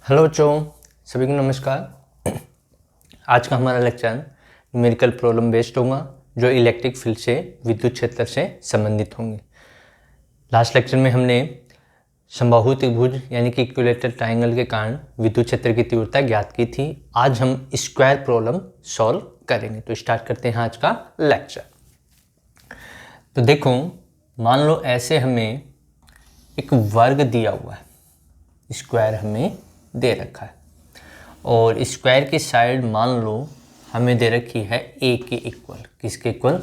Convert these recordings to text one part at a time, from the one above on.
Hello बच्चों, सभी को नमस्कार। आज का हमारा लेक्चर न्यूमेरिकल प्रॉब्लम बेस्ड होगा जो इलेक्ट्रिक फील्ड से विद्युत क्षेत्र से संबंधित होंगे। लास्ट लेक्चर में हमने समबाहु त्रिभुज यानी कि इक्विलैटरल ट्रायंगल के कारण विद्युत क्षेत्र की तीव्रता ज्ञात की थी। आज हम स्क्वायर प्रॉब्लम सॉल्व करेंगे। तो स्टार्ट करते हैं आज का लेक्चर। तो देखो, मान लो ऐसे हमें एक वर्ग दिया हुआ है, स्क्वायर हमें दे रखा है और स्क्वायर की साइड मान लो हमें दे रखी है ए के इक्वल। किसके इक्वल?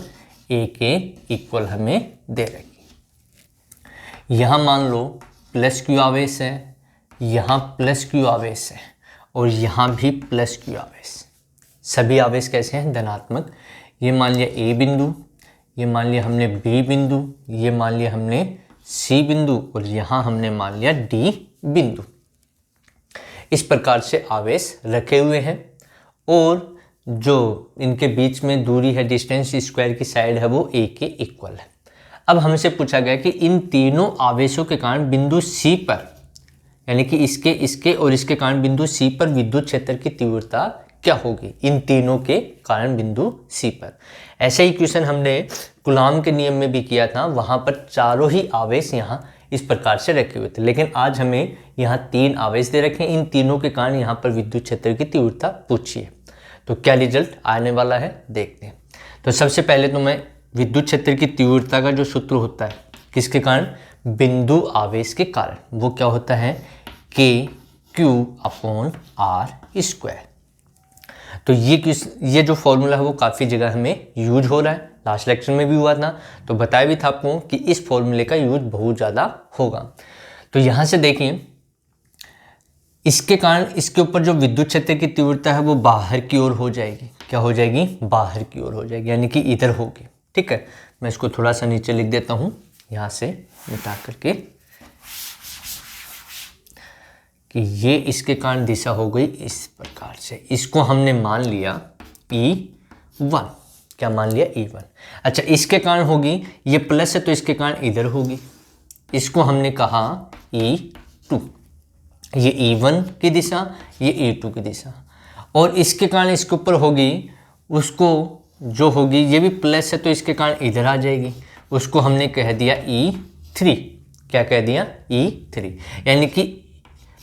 ए के इक्वल हमें दे रखी। यहाँ मान लो प्लस क्यू आवेश है, यहाँ प्लस क्यू आवेश है और यहाँ भी प्लस क्यू आवेश। सभी आवेश कैसे हैं? धनात्मक। ये मान लिया ए बिंदु, ये मान लिया हमने बी बिंदु, ये मान लिया हमने सी बिंदु और यहाँ हमने मान लिया डी बिंदु। इस प्रकार से आवेश रखे हुए हैं और जो इनके बीच में दूरी है, डिस्टेंस स्क्वायर की साइड है, वो ए के इक्वल है। अब हमसे पूछा गया कि इन तीनों आवेशों के कारण बिंदु सी पर, यानी कि इसके और इसके कारण बिंदु सी पर विद्युत क्षेत्र की तीव्रता क्या होगी? इन तीनों के कारण बिंदु सी पर। ऐसा ही क्वेश्चन हमने कूलॉम के नियम में भी किया था। वहां पर चारों ही आवेश यहाँ इस प्रकार से रखे हुए थे, लेकिन आज हमें यहाँ तीन आवेश दे रखे हैं। इन तीनों के कारण यहाँ पर विद्युत क्षेत्र की तीव्रता पूछी है। तो क्या रिजल्ट आने वाला है देखते हैं। तो सबसे पहले तो मैं विद्युत क्षेत्र की तीव्रता का जो सूत्र होता है किसके कारण? बिंदु आवेश के कारण। वो क्या होता है? KQ/R²। तो ये जो फॉर्मूला है वो काफ़ी जगह हमें यूज हो रहा है। लास्ट लेक्चर में भी हुआ था, तो बताया भी था आपको कि इस फॉर्मूले का यूज बहुत ज़्यादा होगा। तो यहाँ से देखिए, इसके कारण इसके ऊपर जो विद्युत क्षेत्र की तीव्रता है वो बाहर की ओर हो जाएगी। क्या हो जाएगी? बाहर की ओर हो जाएगी, यानी कि इधर होगी। ठीक है, मैं इसको थोड़ा सा नीचे लिख देता हूँ यहाँ से मिटा करके कि ये इसके कारण दिशा हो गई इस प्रकार से। इसको हमने मान लिया E1। क्या मान लिया? E1। अच्छा, इसके कारण होगी, ये प्लस है तो इसके कारण इधर होगी। इसको हमने कहा E2। ये E1 की दिशा, ये E2 की दिशा। और इसके कारण इसके ऊपर होगी, उसको जो होगी ये भी प्लस है तो इसके कारण इधर आ जाएगी। उसको हमने कह दिया E3। क्या कह दिया? E3। यानी कि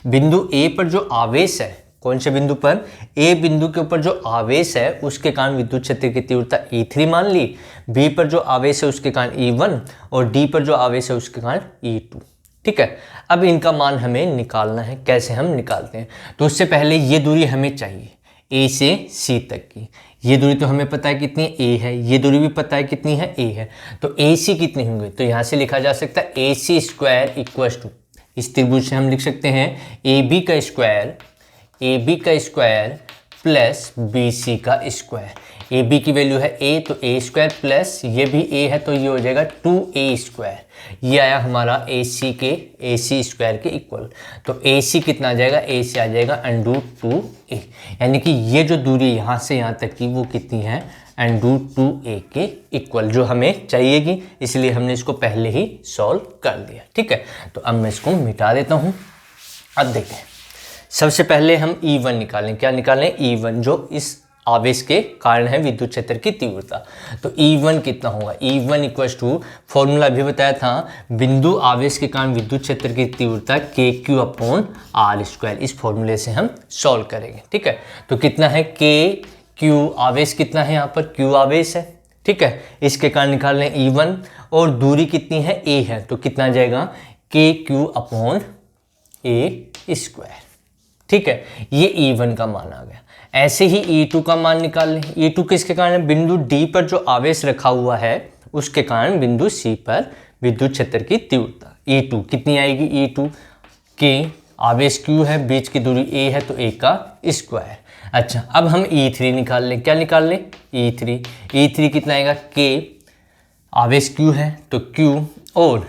बिंदु ए पर जो आवेश है, कौन से बिंदु पर? ए बिंदु के ऊपर जो आवेश है उसके कारण विद्युत क्षेत्र की तीव्रता E3 मान ली। बी पर जो आवेश है उसके कारण E1 और डी पर जो आवेश है उसके कारण E2। ठीक है, अब इनका मान हमें निकालना है। कैसे हम निकालते हैं? तो उससे पहले ये दूरी हमें चाहिए ए से सी तक की। ये दूरी तो हमें पता है कितनी ए है, ये दूरी भी पता है कितनी है, ए है। तो ए सी कितनी होंगे? तो यहाँ से लिखा जा सकता है AC², इस त्रिभुज से हम लिख सकते हैं AB का स्क्वायर प्लस BC का स्क्वायर। AB की वैल्यू है A, तो A² प्लस ये भी A है तो ये हो जाएगा 2A²। ये आया हमारा AC स्क्वायर के इक्वल। तो AC कितना आ जाएगा? A से आ जाएगा √2A। यानी कि ये जो दूरी यहाँ से यहाँ तक की वो कितनी है? √2A के इक्वल, जो हमें चाहिएगी। इसलिए हमने इसको पहले ही सॉल्व कर दिया। ठीक है, तो अब मैं इसको मिटा देता हूँ। अब देखें, सबसे पहले हम E1 निकालें। क्या निकालें? E1, जो इस आवेश के कारण है विद्युत क्षेत्र की तीव्रता। तो E1 कितना होगा? E1 फॉर्मूला भी बताया था, बिंदु आवेश के कारण विद्युत क्षेत्र की तीव्रता KQ/R²। इस फॉर्मूले से हम सॉल्व करेंगे। ठीक है, तो कितना है? KQ आवेश कितना है? यहाँ पर Q आवेश है। ठीक है, इसके कारण निकाल लें E1 और दूरी कितनी है? A है, तो कितना आ जाएगा? KQ/A²। ठीक है, ये E1 का मान आ गया। ऐसे ही E2 का मान निकाल लें। E2 किसके कारण है? बिंदु D पर जो आवेश रखा हुआ है उसके कारण बिंदु C पर विद्युत क्षेत्र की तीव्रता। E2 कितनी आएगी? E2 के आवेश Q है, बीच की दूरी A है तो A का स्क्वायर। अच्छा, अब हम E3 निकाल लें। क्या निकाल लें? E3 कितना आएगा? K आवेश Q है तो Q और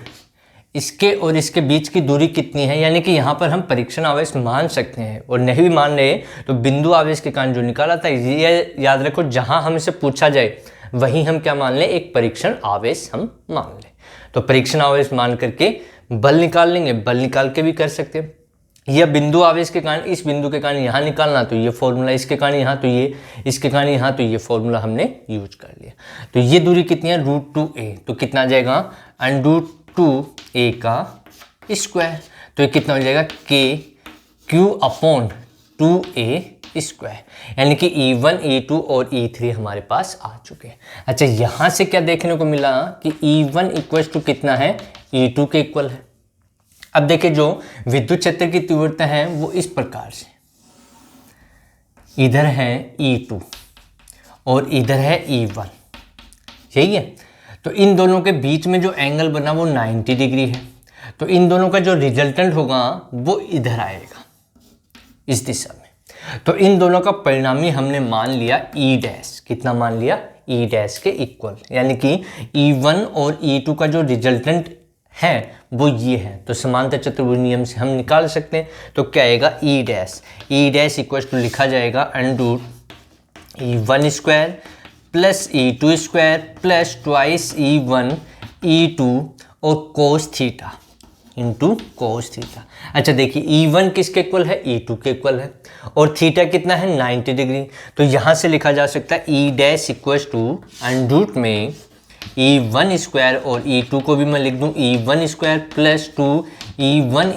इसके बीच की दूरी कितनी है? यानी कि यहाँ पर हम परीक्षण आवेश मान सकते हैं और नहीं भी मान रहे तो बिंदु आवेश के कारण जो निकाला था, ये याद रखो, जहाँ हमसे पूछा जाए वहीं हम क्या मान लें? एक परीक्षण आवेश हम मान लें। तो परीक्षण आवेश मान करके बल निकाल लेंगे। बल निकाल के भी कर सकते हैं। यह बिंदु आवेश के कारण इस बिंदु के कारण यहाँ निकालना, तो ये फॉर्मूला, इसके कारण यहाँ, तो ये इसके कारण यहाँ, तो ये फॉर्मूला हमने यूज कर लिया। तो ये दूरी कितनी है, √2a, तो कितना आ जाएगा √2a का स्क्वायर, तो ये कितना हो जाएगा KQ/2a², यानी कि E1, E2 और E3 हमारे पास आ चुके हैं। अच्छा, यहाँ से क्या देखने को मिला कि E1 इक्वल टू कितना है, E2 के इक्वल है। अब देखिए जो विद्युत क्षेत्र की तीव्रता है वो इस प्रकार से, इधर है E2 और इधर है E1, यही है। तो इन दोनों के बीच में जो एंगल बना वो 90 डिग्री है, तो इन दोनों का जो रिजल्टेंट होगा वो इधर आएगा, इस दिशा में। तो इन दोनों का परिणामी हमने मान लिया E डैश, कितना मान लिया, E डैश के इक्वल, यानी कि E1 और E2 का जो रिजल्टेंट है वो ये है। तो समांतर चतुर्भुज नियम से हम निकाल सकते हैं। तो क्या आएगा, E डैश इक्वल टू लिखा जाएगा √E1² plus E2² plus twice E1 E2 और cos theta into cos theta. अच्छा देखिए, E1 किसके इक्वल है, E2 के इक्वल है, और थीटा कितना है 90 डिग्री। तो यहाँ से लिखा जा सकता है E डैश इक्वल टू √ में E1² और E2 को भी मैं लिख दूँ E1² plus 2E1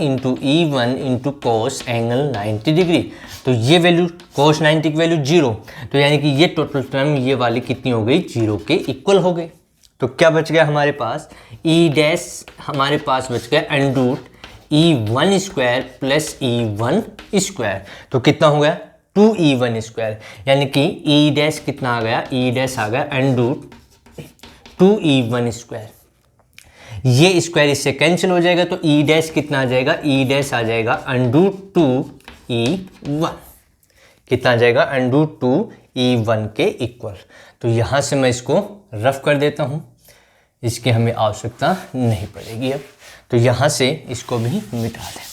into cos angle 90 degree. तो ये वैल्यू कोस 90 की वैल्यू 0, तो यानी कि ये टोटल टर्म ये वाली कितनी हो गई, 0 के इक्वल हो गई। तो क्या बच गया हमारे पास, E डैश हमारे पास बच गया √E1² प्लस E1², तो कितना हो गया 2E1², यानी कि E डैश कितना आ गया, E डैश आ गया √2E1²। ये स्क्वायर इससे कैंसिल हो जाएगा, तो E डैश कितना आ जाएगा, E डैश आ जाएगा √2E1, कितना आ जाएगा √2E1 के इक्वल। तो यहाँ से मैं इसको रफ कर देता हूँ, इसकी हमें आवश्यकता नहीं पड़ेगी अब। तो यहाँ से इसको भी मिटा दें।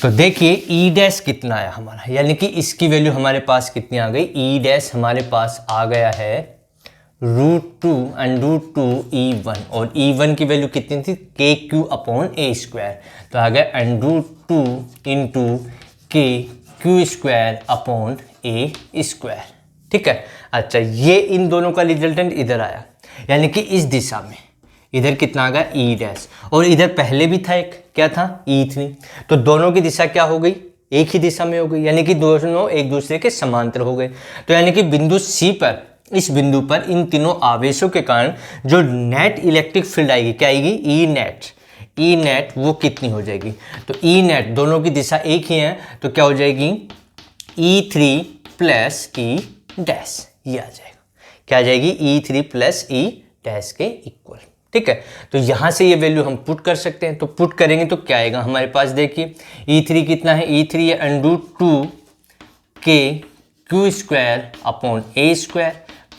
तो देखिए E डैश कितना आया हमारा, यानी कि इसकी वैल्यू हमारे पास कितनी आ गई, E डैश हमारे पास आ गया है √2E1, और E1 की वैल्यू कितनी थी, KQ/A², तो आ गया √2 इंटू KQ²/A²। ठीक है। अच्छा, ये इन दोनों का रिजल्टेंट इधर आया, यानी कि इस दिशा में, इधर कितना आ गया E डैश, और इधर पहले भी था एक, क्या था E3, तो दोनों की दिशा क्या हो गई, एक ही दिशा में हो गई, यानी कि दोनों एक दूसरे के समांतर हो गए। तो यानी कि बिंदु C पर, इस बिंदु पर इन तीनों आवेशों के कारण जो नेट इलेक्ट्रिक फील्ड आएगी, क्या आएगी, ई नेट वो कितनी हो जाएगी, तो ई नेट दोनों की दिशा एक ही है, तो क्या हो जाएगी E3 प्लस E डैश, ये आ जाएगा, क्या आ जाएगी E3 प्लस E डैश के इक्वल। ठीक है। तो यहाँ से ये वैल्यू हम पुट कर सकते हैं, तो पुट करेंगे तो क्या आएगा हमारे पास, देखिए E3 कितना है, E3 है √2 KQ²/A²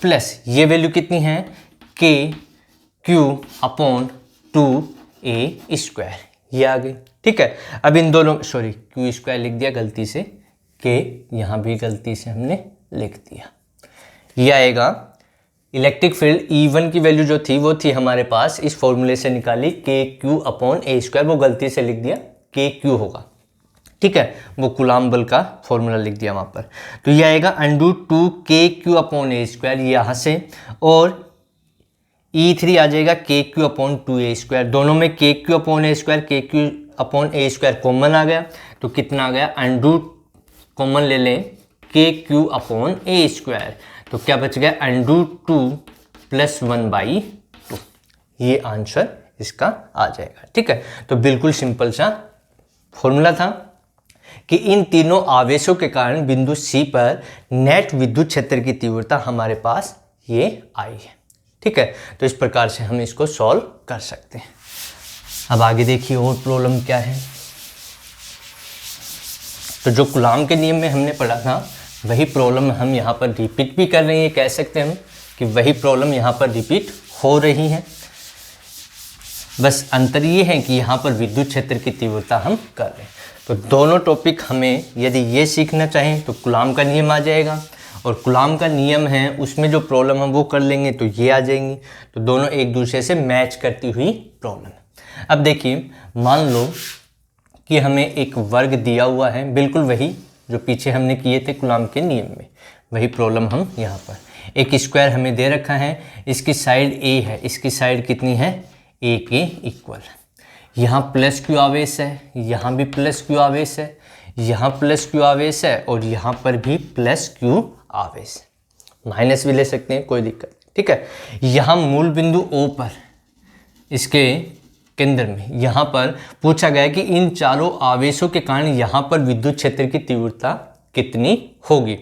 प्लस ये वैल्यू कितनी है KQ/2A², ये आ गई। ठीक है। अब इन दोनों, सॉरी Q² लिख दिया गलती से, K यहाँ भी गलती से हमने लिख दिया। ये आएगा इलेक्ट्रिक फील्ड E1 की वैल्यू जो थी वो थी हमारे पास, इस फॉर्मूले से निकाली KQ/A², वो गलती से लिख दिया KQ होगा। ठीक है, वो कूलाम बल का फॉर्मूला लिख दिया वहाँ पर। तो ये आएगा √2 KQ/A², यहाँ से, और E3 आ जाएगा KQ/2A², दोनों में KQ/A², KQ/A² कॉमन आ गया, तो कितना आ गया, √ कॉमन ले लें KQ/A², तो क्या बच गया √2 + 1/2, ये आंसर इसका आ जाएगा। ठीक है। तो बिल्कुल सिंपल सा फॉर्मूला था कि इन तीनों आवेशों के कारण बिंदु C पर नेट विद्युत क्षेत्र की तीव्रता हमारे पास ये आई है। ठीक है। तो इस प्रकार से हम इसको सॉल्व कर सकते हैं। अब आगे देखिए और प्रॉब्लम क्या है। तो जो कूलाम के नियम में हमने पढ़ा था वही प्रॉब्लम हम यहाँ पर रिपीट भी कर रहे हैं, कह सकते हैं हम कि वही प्रॉब्लम यहाँ पर रिपीट हो रही है। बस अंतर ये है कि यहाँ पर विद्युत क्षेत्र की तीव्रता हम कर रहे हैं। तो दोनों टॉपिक हमें यदि ये सीखना चाहें तो कूलाम का नियम आ जाएगा, और कूलाम का नियम है उसमें जो प्रॉब्लम हम वो कर लेंगे तो ये आ जाएंगी। तो दोनों एक दूसरे से मैच करती हुई प्रॉब्लम है। अब देखिए, मान लो कि हमें एक वर्ग दिया हुआ है, बिल्कुल वही जो पीछे हमने किए थे कूलॉम के नियम में, वही प्रॉब्लम हम यहाँ पर। एक स्क्वायर हमें दे रखा है, इसकी साइड a है, इसकी साइड कितनी है a के इक्वल। यहाँ प्लस क्यू आवेश है, यहाँ भी प्लस क्यू आवेश है, यहाँ प्लस क्यू आवेश है और यहाँ पर भी प्लस क्यू आवेश है, माइनस भी ले सकते हैं, कोई दिक्कत नहीं, ठीक है। यहाँ मूल बिंदु O पर इसके केंद्र में यहाँ पर पूछा गया कि इन चारों आवेशों के कारण यहाँ पर विद्युत क्षेत्र की तीव्रता कितनी होगी।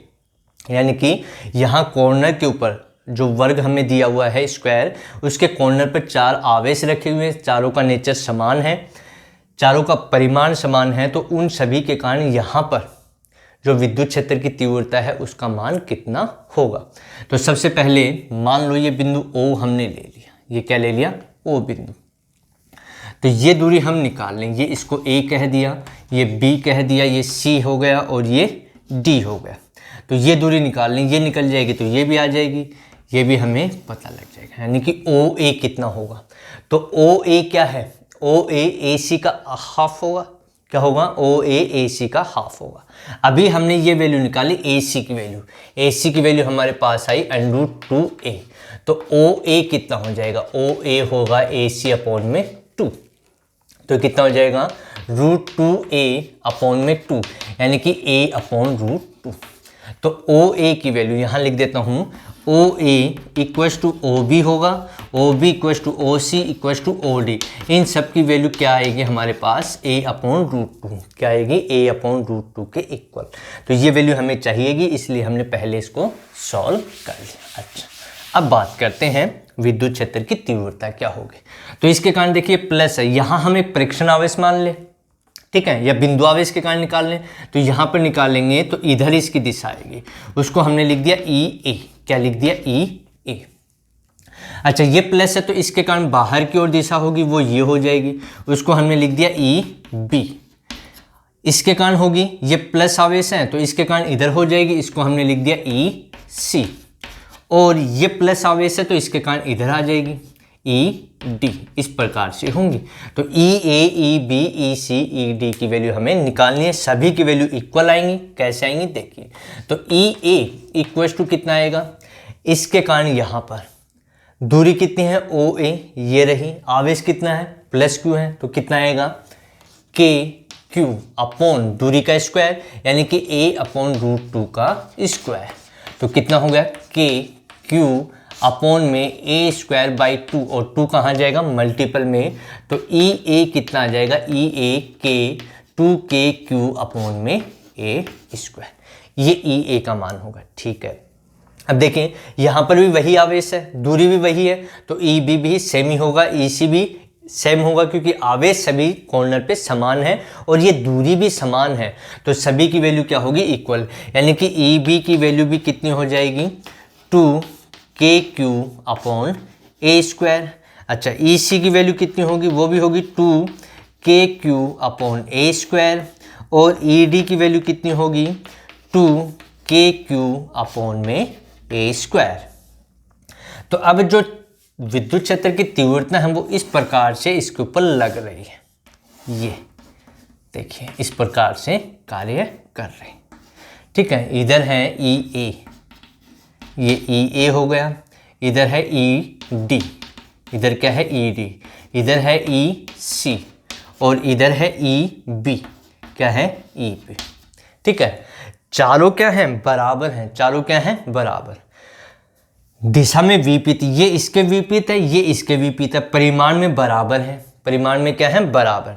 यानी कि यहाँ कॉर्नर के ऊपर जो वर्ग हमें दिया हुआ है स्क्वायर, उसके कॉर्नर पर 4 आवेश रखे हुए हैं, चारों का नेचर समान है, चारों का परिमाण समान है, तो उन सभी के कारण यहाँ पर जो विद्युत क्षेत्र की तीव्रता है उसका मान कितना होगा। तो सबसे पहले मान लो ये बिंदु O हमने ले लिया, ये क्या ले लिया, O बिंदु। तो ये दूरी हम निकाल लें, ये इसको A कह दिया, ये B कह दिया, ये C हो गया और ये D हो गया। तो ये दूरी निकाल लें, ये निकल जाएगी तो ये भी आ जाएगी, ये भी हमें पता लग जाएगा। यानी कि OA कितना होगा, तो OA क्या है, OA AC का हाफ होगा। क्या होगा, OA AC का हाफ होगा। अभी हमने ये वैल्यू निकाली AC की वैल्यू, AC की वैल्यू हमारे पास आई √2A, तो OA कितना हो जाएगा, OA होगा AC अपॉन में 2, तो कितना हो जाएगा √2A/2, यानी कि A अपॉन √2। तो OA की वैल्यू यहाँ लिख देता हूँ, OA इक्वल्स टू OB होगा, OB equals to OC equals to OD। इन सब की वैल्यू क्या आएगी हमारे पास, A/√2, क्या आएगी, A/√2 के इक्वल। तो ये वैल्यू हमें चाहिएगी, इसलिए हमने पहले इसको सॉल्व कर लिया। अच्छा, अब बात करते हैं विद्युत क्षेत्र की तीव्रता क्या होगी। तो इसके कारण देखिए प्लस है, यहाँ हम एक परीक्षण आवेश मान ले, ठीक है, या बिंदु आवेश के कारण निकाल लें, तो यहाँ पर निकालेंगे तो इधर इसकी दिशा आएगी, उसको हमने लिख दिया EA। क्या लिख दिया, EA। अच्छा, ये प्लस है तो इसके कारण बाहर की ओर दिशा होगी, वो ये हो जाएगी, उसको हमने लिख दिया EB। इसके कारण होगी, ये प्लस आवेश है तो इसके कारण इधर हो जाएगी, इसको हमने लिख दिया EC। और ये प्लस आवेश है तो इसके कारण इधर आ जाएगी, ED। इस प्रकार से होंगी। तो EA, EB, EC, ED की वैल्यू हमें निकालनी है, सभी की वैल्यू इक्वल आएंगी। कैसे आएंगी देखिए, तो EA इक्वल्स टू कितना आएगा, इसके कारण यहाँ पर दूरी कितनी है OA, ये रही, आवेश कितना है प्लस Q है, तो कितना आएगा KQ अपॉन दूरी का स्क्वायर, यानी कि A/√2 का स्क्वायर। तो कितना हो गया, KQ अपॉन में A²/2, और 2 कहाँ जाएगा, मल्टीपल में, तो EA कितना आ जाएगा, EA के 2KQ अपॉन में A², ये EA का मान होगा। ठीक है, अब देखें यहाँ पर भी वही आवेश है, दूरी भी वही है, तो EB भी सेम ही होगा, EC भी सेम होगा, क्योंकि आवेश सभी कॉर्नर पे समान है और ये दूरी भी समान है, तो सभी की वैल्यू क्या होगी, इक्वल। यानी कि EB की वैल्यू भी कितनी हो जाएगी, 2KQ अपॉन A²। अच्छा, EC की वैल्यू कितनी होगी, वो भी होगी 2KQ अपॉन A², और ED की वैल्यू कितनी होगी, 2KQ अपॉन में A²। तो अब जो विद्युत क्षेत्र की तीव्रता है वो इस प्रकार से इसके ऊपर लग रही है, ये देखिए इस प्रकार से कार्य कर रही है। ठीक है, इधर है EA, ये EA हो गया, इधर है ED, इधर क्या है ED, इधर है EC, और इधर है EB, क्या है EB। ठीक है, चारों क्या हैं, बराबर हैं, चारों क्या हैं, बराबर, दिशा में विपरीत, ये इसके विपरीत है, ये इसके विपरीत है, परिमाण में बराबर है, परिमाण में क्या है, बराबर।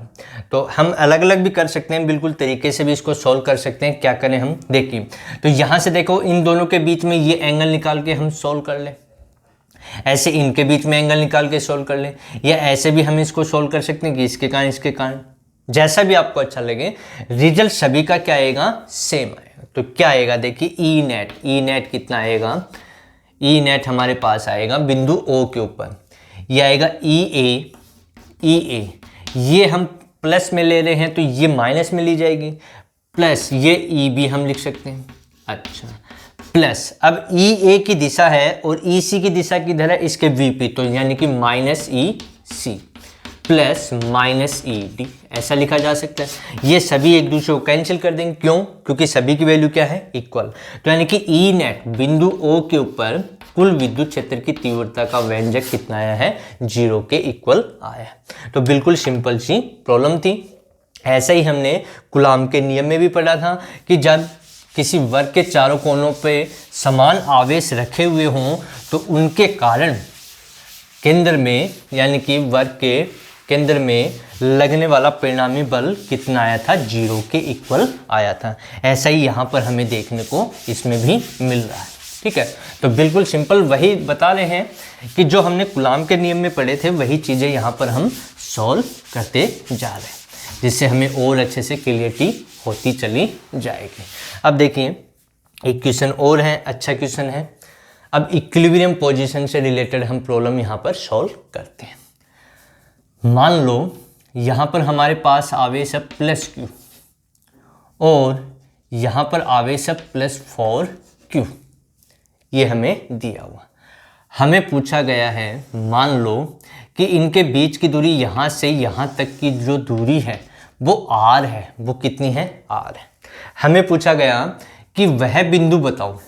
तो हम अलग अलग भी कर सकते हैं, बिल्कुल तरीके से भी इसको सॉल्व कर सकते हैं। क्या करें हम, देखिए, तो यहाँ से देखो इन दोनों के बीच में ये एंगल निकाल के हम सॉल्व कर लें, ऐसे इनके बीच में एंगल निकाल के सॉल्व कर लें, या ऐसे भी हम इसको सॉल्व कर सकते हैं कि इसके कारण इसके कारण, जैसा भी आपको अच्छा लगे, रिजल्ट सभी का क्या आएगा, सेम आएगा। तो क्या आएगा, देखिए ई नेट कितना आएगा, ई नेट हमारे पास आएगा बिंदु O के ऊपर, ये आएगा EA, ये हम प्लस में ले रहे हैं तो ये माइनस में ली जाएगी, प्लस ये EB हम लिख सकते हैं। अच्छा, प्लस अब EA की दिशा है और EC की दिशा किधर है, इसके विपरीत, तो यानी कि -EC, plus minus E D, ऐसा लिखा जा सकता है। ये सभी एक दूसरे को कैंसिल कर देंगे, क्यों? क्योंकि सभी की वैल्यू क्या है? इक्वल। तो यानी कि ई नेट बिंदु O के ऊपर कुल विद्युत क्षेत्र की तीव्रता का व्यंजक कितना आया है? 0 के इक्वल आया है। तो बिल्कुल सिंपल सी प्रॉब्लम थी। ऐसा ही हमने कूलाम के नियम में भी पढ़ा था कि जब किसी वर्ग के चारों कोनों पे समान आवेश रखे हुए हों तो उनके कारण केंद्र में, यानी कि वर्ग के केंद्र में लगने वाला परिणामी बल कितना आया था? 0 के इक्वल आया था। ऐसा ही यहाँ पर हमें देखने को इसमें भी मिल रहा है। ठीक है, तो बिल्कुल सिंपल वही बता रहे हैं कि जो हमने कूलाम के नियम में पढ़े थे वही चीज़ें यहाँ पर हम सॉल्व करते जा रहे हैं, जिससे हमें और अच्छे से क्लियरिटी होती चली जाएगी। अब देखिए एक क्वेश्चन और है, अच्छा क्वेश्चन है। अब इक्विलिब्रियम पोजीशन से रिलेटेड हम प्रॉब्लम यहाँ पर सॉल्व करते हैं। मान लो यहाँ पर हमारे पास आवेश है +q और यहाँ पर आवेश है +4q, ये हमें दिया हुआ। हमें पूछा गया है, मान लो कि इनके बीच की दूरी यहाँ से यहाँ तक की जो दूरी है वो r है। वो कितनी है? r है। हमें पूछा गया कि वह बिंदु बताओ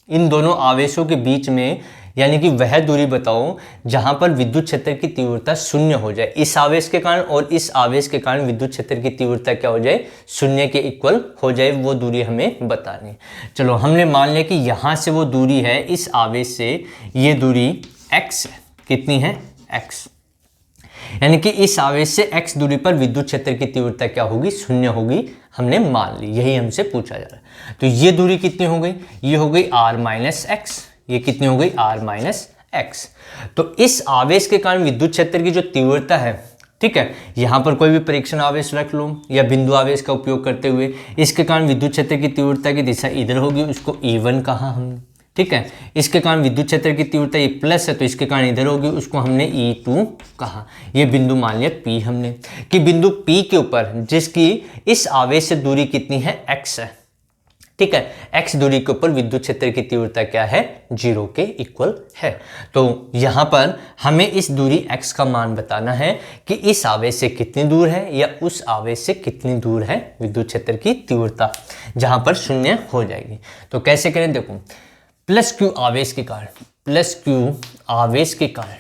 इन दोनों आवेशों के बीच में, यानी कि वह दूरी बताओ जहां पर विद्युत क्षेत्र की तीव्रता 0 हो जाए। इस आवेश के कारण और इस आवेश के कारण विद्युत क्षेत्र की तीव्रता क्या हो जाए? 0 के इक्वल हो जाए। वो दूरी हमें बतानी है। चलो हमने मान लिया कि यहाँ से वो दूरी है, इस आवेश से ये दूरी x है। कितनी है? x। यानी कि इस आवेश से x दूरी पर विद्युत क्षेत्र की तीव्रता क्या होगी? 0 होगी। हमने मान ली, यही हमसे पूछा जा रहा है। तो ये दूरी कितनी हो गई? ये हो गई r-x। ये कितनी हो गई? r-x। तो इस आवेश के कारण विद्युत क्षेत्र की जो तीव्रता है, ठीक है, यहाँ पर कोई भी परीक्षण आवेश रख लो या बिंदु आवेश का उपयोग करते हुए, इसके कारण विद्युत क्षेत्र की तीव्रता की दिशा इधर होगी, उसको E1 कहा हमने। ठीक है, इसके कारण विद्युत क्षेत्र की तीव्रता ये प्लस है तो इसके कारण इधर होगी, उसको हमने E2 कहा। ये बिंदु मान लिया P हमने, कि बिंदु P के ऊपर जिसकी इस आवेश से दूरी कितनी है? x है। ठीक है, x दूरी के ऊपर विद्युत क्षेत्र की तीव्रता क्या है? 0 के इक्वल है। तो यहाँ पर हमें इस दूरी x का मान बताना है कि इस आवेश से कितनी दूर है या उस आवेश से कितनी दूर है विद्युत क्षेत्र की तीव्रता, जहाँ पर 0 हो जाएगी। तो कैसे करें? देखो, +q आवेश के कारण, +q आवेश के कारण,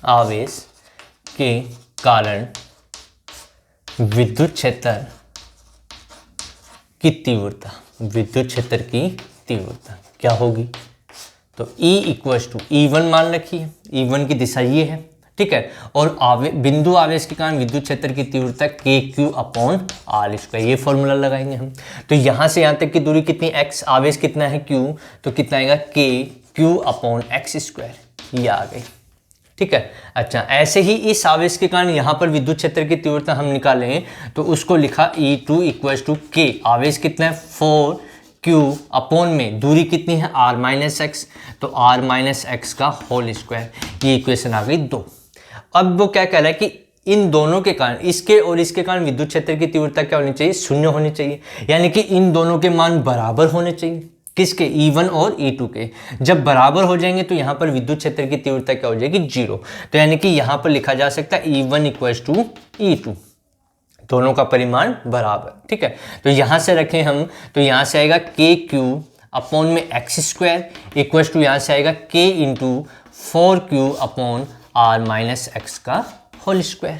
आवेश के कारण विद्युत क्षेत्र की तीव्रता, विद्युत क्षेत्र की तीव्रता क्या होगी? तो E = E1 मान रखिए। E1 की दिशा ये है। ठीक है, और बिंदु आवेश के कारण विद्युत क्षेत्र की तीव्रता KQ/r², ये फॉर्मूला लगाएंगे हम। तो यहाँ से यहाँ तक की दूरी कितनी? x, आवेश कितना है? q, तो कितना आएगा? KQ/x², ये आ गई। ठीक है, अच्छा, ऐसे ही इस आवेश के कारण यहाँ पर विद्युत क्षेत्र की तीव्रता हम निकालें तो उसको लिखा E2 = K, आवेश कितना है? 4q/ में दूरी कितनी है? r-x, तो r-x का होल स्क्वायर। ये इक्वेशन आ गई 2। अब वो क्या कह रहा है कि इन दोनों के कारण, इसके और इसके कारण विद्युत क्षेत्र की तीव्रता क्या होनी चाहिए? 0 होनी चाहिए। यानी कि इन दोनों के मान बराबर होने चाहिए। किसके? E1 और E2 के। जब बराबर हो जाएंगे तो यहाँ पर विद्युत क्षेत्र की तीव्रता क्या हो जाएगी? 0। तो यानी कि यहाँ पर लिखा जा सकता है E1 = E2, दोनों का परिमाण बराबर। ठीक है, तो यहाँ से रखें हम, तो यहाँ से आएगा KQ/x², यहाँ से आएगा K × 4q/r-x का होल स्क्वायर।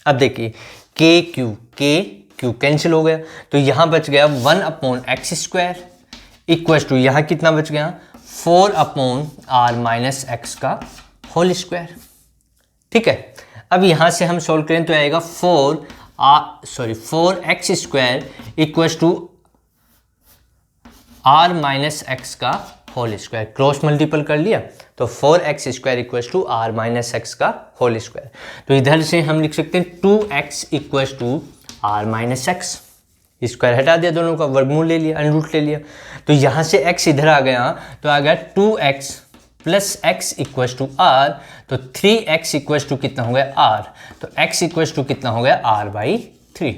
अब देखिए Q कैंसिल हो गया, तो यहाँ बच गया 1/x², यहाँ कितना बच गया? 4/r-x का होल स्क्वायर। ठीक है, अब यहाँ से हम सॉल्व करें तो आएगा 4x² r-x का होल स्क्वायर। क्रॉस मल्टीपल कर लिया तो 4x² r-x का होल स्क्वायर। तो इधर से हम लिख सकते हैं 2x = r-x, स्क्वायर हटा दिया, दोनों का वर्गमूल ले लिया, √ ले लिया। तो यहाँ से x इधर आ गया तो आ गया 2x + x = r, तो 3x = कितना हो गया? r, तो x = कितना हो गया? r/3।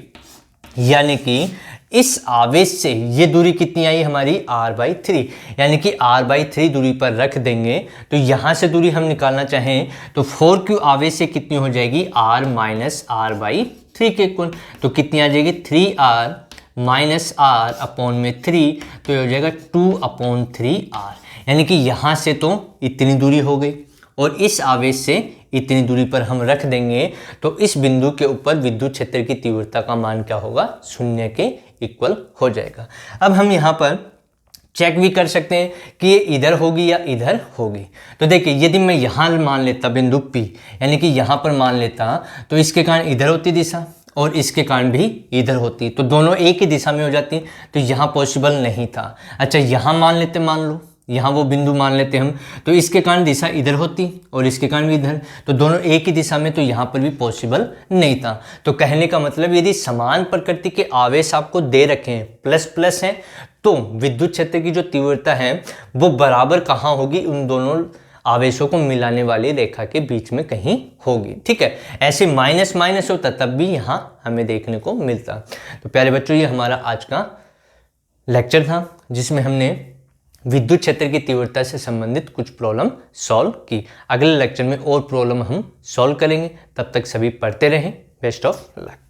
यानी कि इस आवेश से ये दूरी कितनी आई हमारी r/3, यानी कि r/3 दूरी पर रख देंगे तो यहाँ से दूरी हम निकालना चाहें तो 4q आवेश से कितनी हो जाएगी r माइनस r/3 के इक्वल। तो कितनी आ जाएगी 3r माइनस r अपॉन में 3, तो ये हो जाएगा 2/3r, यानी कि यहाँ से तो इतनी दूरी हो गई और इस आवेश से इतनी दूरी पर हम रख देंगे तो इस बिंदु के ऊपर विद्युत क्षेत्र की तीव्रता का मान क्या होगा 0 के इक्वल हो जाएगा। अब हम यहाँ पर चेक भी कर सकते हैं कि ये इधर होगी या इधर होगी। तो देखिए यदि मैं यहाँ मान लेता बिंदु P, यानी कि यहाँ पर मान लेता तो इसके कारण इधर होती दिशा और इसके कारण भी इधर होती, तो दोनों एक ही दिशा में हो जाती, तो यहाँ पॉसिबल नहीं था। अच्छा यहाँ मान लेते, मान लो यहाँ वो बिंदु मान लेते हम, तो इसके कारण दिशा इधर होती और इसके कारण भी इधर, तो दोनों एक ही दिशा में, तो यहाँ पर भी पॉसिबल नहीं था। तो कहने का मतलब यदि समान प्रकृति के आवेश आपको दे रखे हैं प्लस प्लस हैं तो विद्युत क्षेत्र की जो तीव्रता है वो बराबर कहाँ होगी, उन दोनों आवेशों को मिलाने वाली रेखा के बीच में कहीं होगी। ठीक है, ऐसे माइनस माइनस होता तब भी यहाँ हमें देखने को मिलता। तो प्यारे बच्चों ये हमारा आज का लेक्चर था जिसमें हमने विद्युत क्षेत्र की तीव्रता से संबंधित कुछ प्रॉब्लम सॉल्व की। अगले लेक्चर में और प्रॉब्लम हम सॉल्व करेंगे, तब तक सभी पढ़ते रहें। Best of luck.